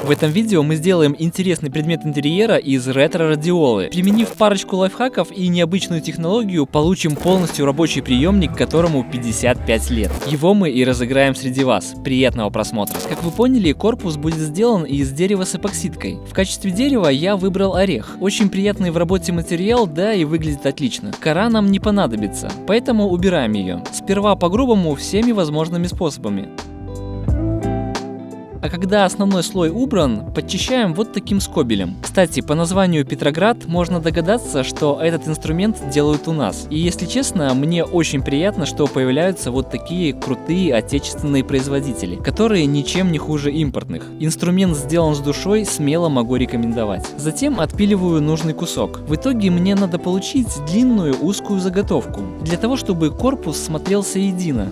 В этом видео мы сделаем интересный предмет интерьера из ретро-радиолы. Применив парочку лайфхаков и необычную технологию, получим полностью рабочий приемник, которому 55 лет. Его мы и разыграем среди вас. Приятного просмотра. Как вы поняли, корпус будет сделан из дерева с эпоксидкой. В качестве дерева я выбрал орех. Очень приятный в работе материал, да и выглядит отлично. Кора нам не понадобится, поэтому убираем ее. Сперва по-грубому всеми возможными способами. А когда основной слой убран, подчищаем вот таким скобелем. Кстати, по названию Петроград можно догадаться, что этот инструмент делают у нас. И если честно, мне очень приятно, что появляются вот такие крутые отечественные производители, которые ничем не хуже импортных. Инструмент сделан с душой, смело могу рекомендовать. Затем отпиливаю нужный кусок. В итоге мне надо получить длинную узкую заготовку, для того чтобы корпус смотрелся едино.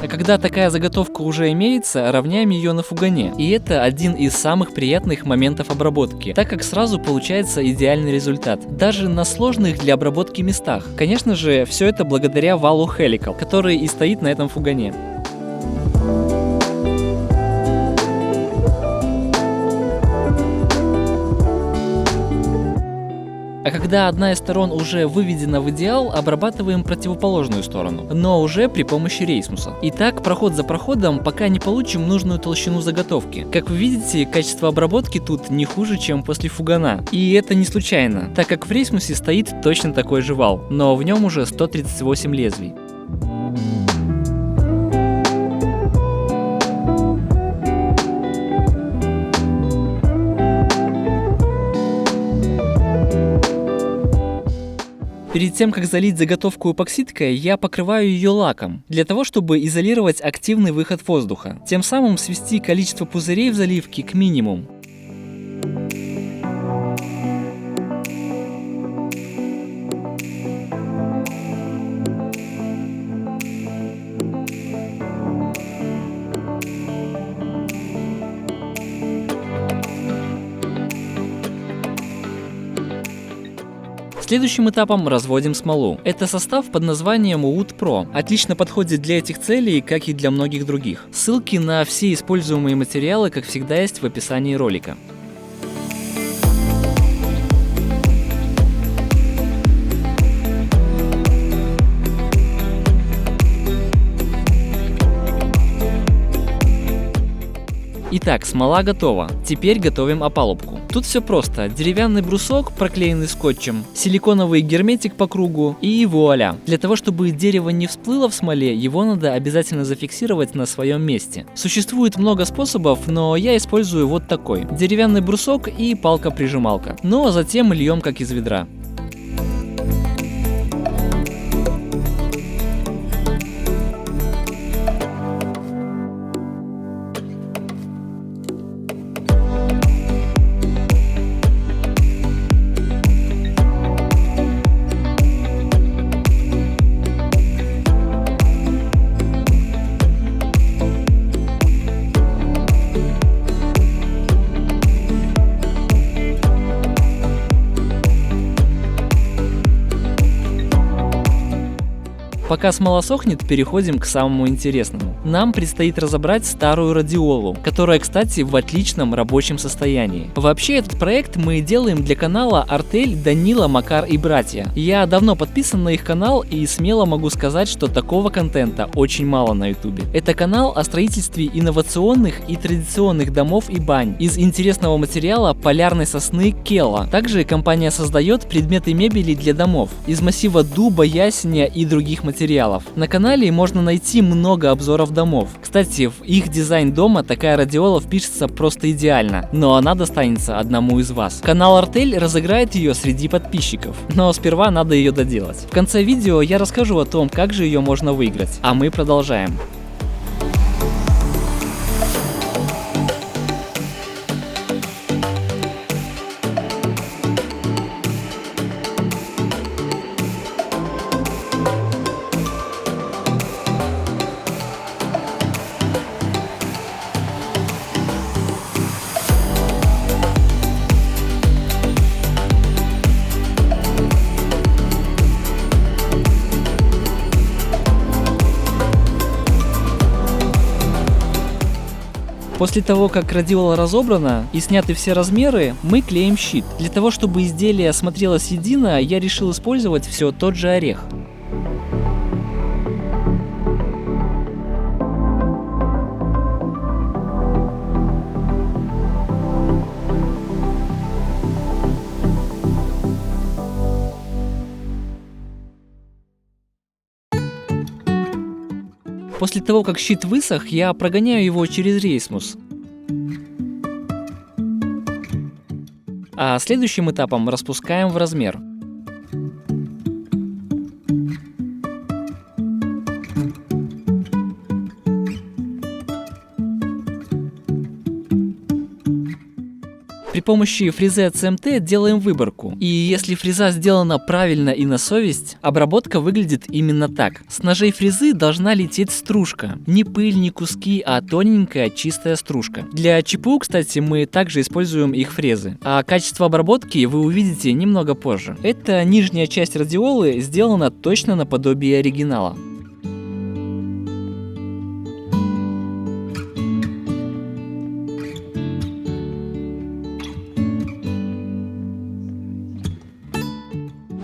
Когда такая заготовка уже имеется, равняем ее на фугане. И это один из самых приятных моментов обработки, так как сразу получается идеальный результат, даже на сложных для обработки местах. Конечно же, все это благодаря валу Helical, который и стоит на этом фугане. А когда одна из сторон уже выведена в идеал, обрабатываем противоположную сторону, но уже при помощи рейсмуса. И так, проход за проходом, пока не получим нужную толщину заготовки. Как вы видите, качество обработки тут не хуже, чем после фугана. И это не случайно, так как в рейсмусе стоит точно такой же вал, но в нем уже 138 лезвий. Перед тем, как залить заготовку эпоксидкой, я покрываю ее лаком, для того, чтобы изолировать активный выход воздуха, тем самым свести количество пузырей в заливке к минимуму. Следующим этапом разводим смолу. Это состав под названием Wood Pro. Отлично подходит для этих целей, как и для многих других. Ссылки на все используемые материалы, как всегда, есть в описании ролика. Итак, смола готова. Теперь готовим опалубку. Тут все просто. Деревянный брусок, проклеенный скотчем, силиконовый герметик по кругу и вуаля. Для того, чтобы дерево не всплыло в смоле, его надо обязательно зафиксировать на своем месте. Существует много способов, но я использую вот такой. Деревянный брусок и палка-прижималка. Ну а затем льем как из ведра. Пока смола сохнет, переходим к самому интересному. Нам предстоит разобрать старую радиолу, которая, кстати, в отличном рабочем состоянии. Вообще, этот проект мы делаем для канала Артель, Данила, Макар и братья. Я давно подписан на их канал и смело могу сказать, что такого контента очень мало на ютубе. Это канал о строительстве инновационных и традиционных домов и бань из интересного материала полярной сосны Кела. Также компания создает предметы мебели для домов из массива дуба, ясеня и других материалов. На канале можно найти много обзоров домов. Кстати, в их дизайн дома такая радиола впишется просто идеально, но она достанется одному из вас. Канал Артель разыграет ее среди подписчиков, но сперва надо ее доделать. В конце видео я расскажу о том, как же ее можно выиграть, а мы продолжаем. После того, как радиола разобрана и сняты все размеры, мы клеим щит. Для того, чтобы изделие смотрелось едино, я решил использовать все тот же орех. После того, как щит высох, я прогоняю его через рейсмус. А следующим этапом распускаем в размер. При помощи фрезы от CMT делаем выборку. И если фреза сделана правильно и на совесть, обработка выглядит именно так. С ножей фрезы должна лететь стружка. Не пыль, не куски, а тоненькая чистая стружка. Для ЧПУ, кстати, мы также используем их фрезы. А качество обработки вы увидите немного позже. Эта нижняя часть радиолы сделана точно наподобие оригинала.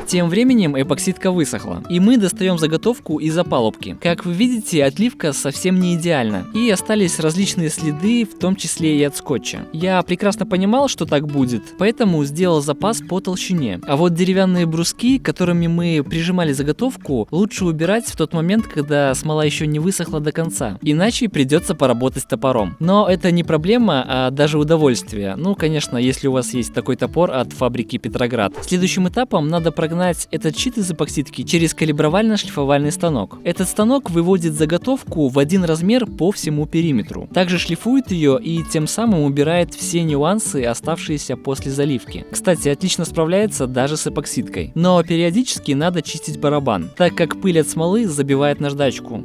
Тем временем эпоксидка высохла, и мы достаем заготовку из опалубки. Как вы видите, отливка совсем не идеальна, и остались различные следы, в том числе и от скотча. Я прекрасно понимал, что так будет, поэтому сделал запас по толщине. А вот деревянные бруски, которыми мы прижимали заготовку, лучше убирать в тот момент, когда смола еще не высохла до конца, иначе придется поработать топором. Но это не проблема, а даже удовольствие. Ну, конечно, если у вас есть такой топор от фабрики Петроград. Следующим этапом надо прогнать этот щит из эпоксидки через калибровально-шлифовальный станок. Этот станок выводит заготовку в один размер по всему периметру. Также шлифует ее и тем самым убирает все нюансы, оставшиеся после заливки. Кстати, отлично справляется даже с эпоксидкой. Но периодически надо чистить барабан, так как пыль от смолы забивает наждачку.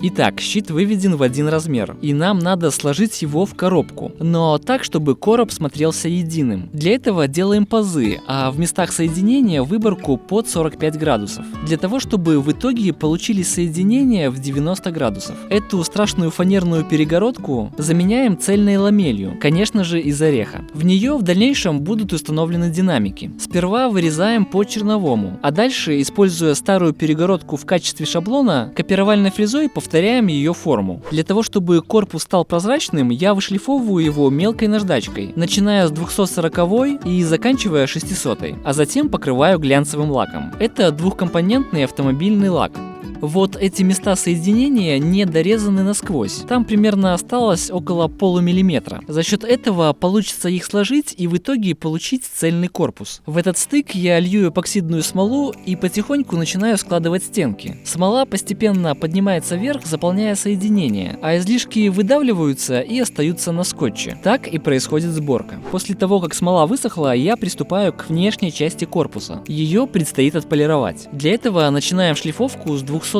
Итак, щит выведен в один размер, и нам надо сложить его в коробку, но так, чтобы короб смотрелся единым. Для этого делаем пазы, а в местах соединения выборку под 45 градусов, для того, чтобы в итоге получились соединения в 90 градусов. Эту страшную фанерную перегородку заменяем цельной ламелью, конечно же из ореха. В нее в дальнейшем будут установлены динамики. Сперва вырезаем по черновому, а дальше, используя старую перегородку в качестве шаблона, копировальной фрезой повторяем ее форму. Для того, чтобы корпус стал прозрачным, я вышлифовываю его мелкой наждачкой, начиная с 240 и заканчивая 600, а затем покрываю глянцевым лаком. Это двухкомпонентный автомобильный лак. Вот эти места соединения не дорезаны насквозь. Там примерно осталось около полумиллиметра. За счет этого получится их сложить и в итоге получить цельный корпус. В этот стык я лью эпоксидную смолу и потихоньку начинаю складывать стенки. Смола постепенно поднимается вверх, заполняя соединение, а излишки выдавливаются и остаются на скотче. Так и происходит сборка. После того, как смола высохла, я приступаю к внешней части корпуса. Ее предстоит отполировать. Для этого начинаем шлифовку с 240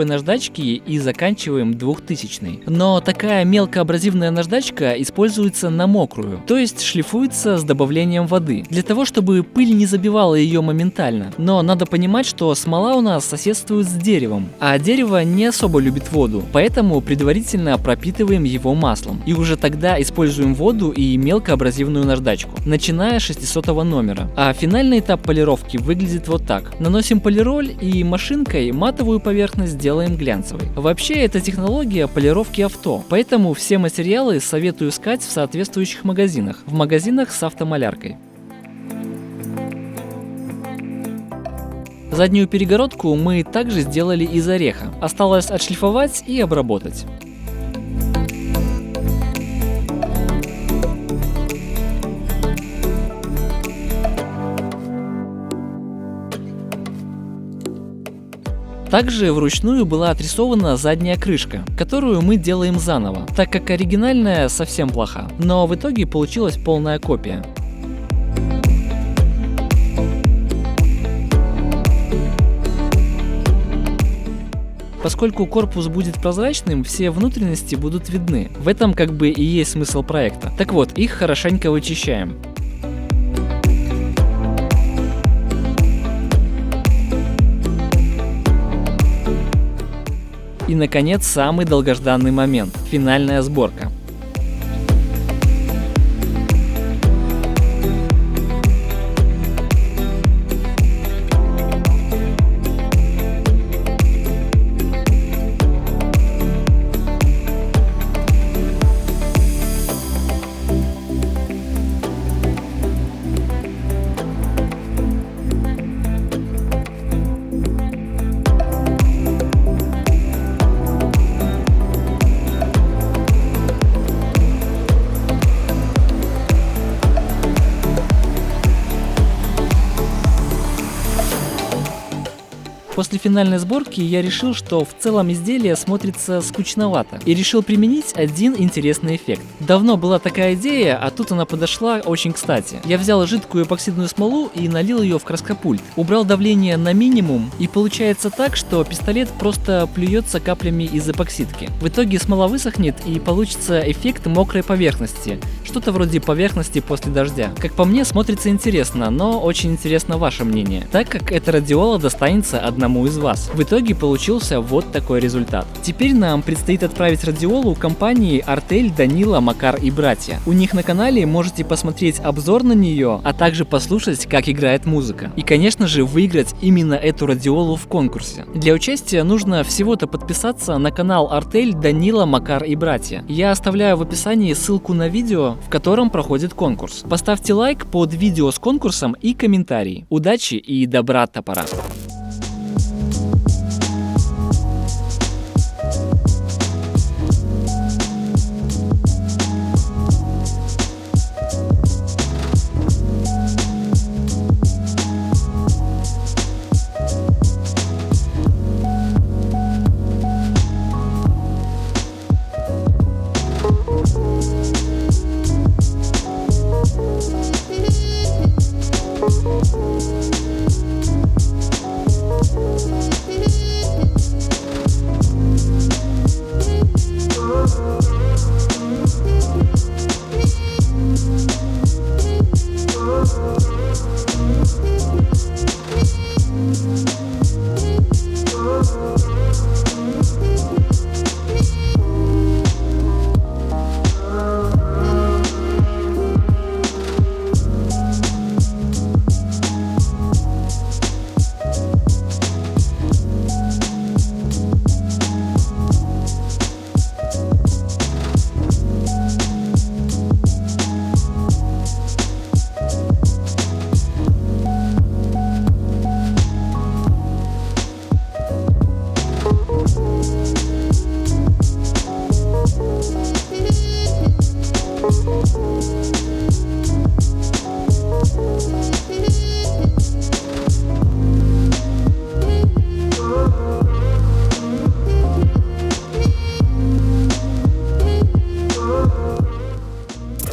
наждачки и заканчиваем 2000. Но такая мелкоабразивная наждачка используется на мокрую, то есть шлифуется с добавлением воды, для того, чтобы пыль не забивала ее моментально. Но надо понимать, что смола у нас соседствует с деревом, а дерево не особо любит воду, поэтому предварительно пропитываем его маслом. И уже тогда используем воду и мелкоабразивную наждачку, начиная с 600 номера. А финальный этап полировки выглядит вот так. Наносим полироль и машинкой матовую поверхность делаем глянцевой. Вообще, это технология полировки авто, поэтому все материалы советую искать в соответствующих магазинах, в магазинах с автомаляркой. Заднюю перегородку мы также сделали из ореха. Осталось отшлифовать и обработать. Также вручную была отрисована задняя крышка, которую мы делаем заново, так как оригинальная совсем плоха, но в итоге получилась полная копия. Поскольку корпус будет прозрачным, все внутренности будут видны. В этом как бы и есть смысл проекта. Так вот, их хорошенько вычищаем. И, наконец, самый долгожданный момент – финальная сборка. После финальной сборки я решил, что в целом изделие смотрится скучновато, и решил применить один интересный эффект. Давно была такая идея, а тут она подошла очень кстати. Я взял жидкую эпоксидную смолу и налил ее в краскопульт, убрал давление на минимум, и получается так, что пистолет просто плюется каплями из эпоксидки. В итоге смола высохнет и получится эффект мокрой поверхности, что-то вроде поверхности после дождя. Как по мне, смотрится интересно, но очень интересно ваше мнение, так как эта радиола достанется одному из вас. В итоге получился вот такой результат. Теперь нам предстоит отправить радиолу компании Артель, Данила, Макар и братья. У них на канале можете посмотреть обзор на нее, а также послушать, как играет музыка. И, конечно же, выиграть именно эту радиолу в конкурсе. Для участия нужно всего-то подписаться на канал Артель, Данила, Макар и братья. Я оставляю в описании ссылку на видео, в котором проходит конкурс. Поставьте лайк под видео с конкурсом и комментарий. Удачи и добра от топора!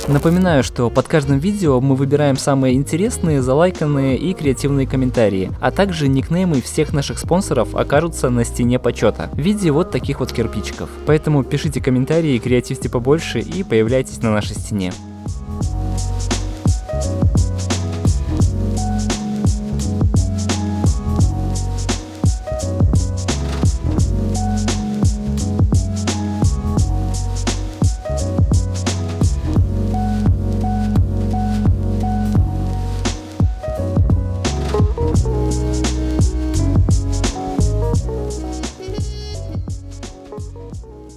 Напоминаю, что под каждым видео мы выбираем самые интересные, залайканные и креативные комментарии, а также никнеймы всех наших спонсоров окажутся на стене почета в виде вот таких вот кирпичиков. Поэтому пишите комментарии, креативьте побольше и появляйтесь на нашей стене.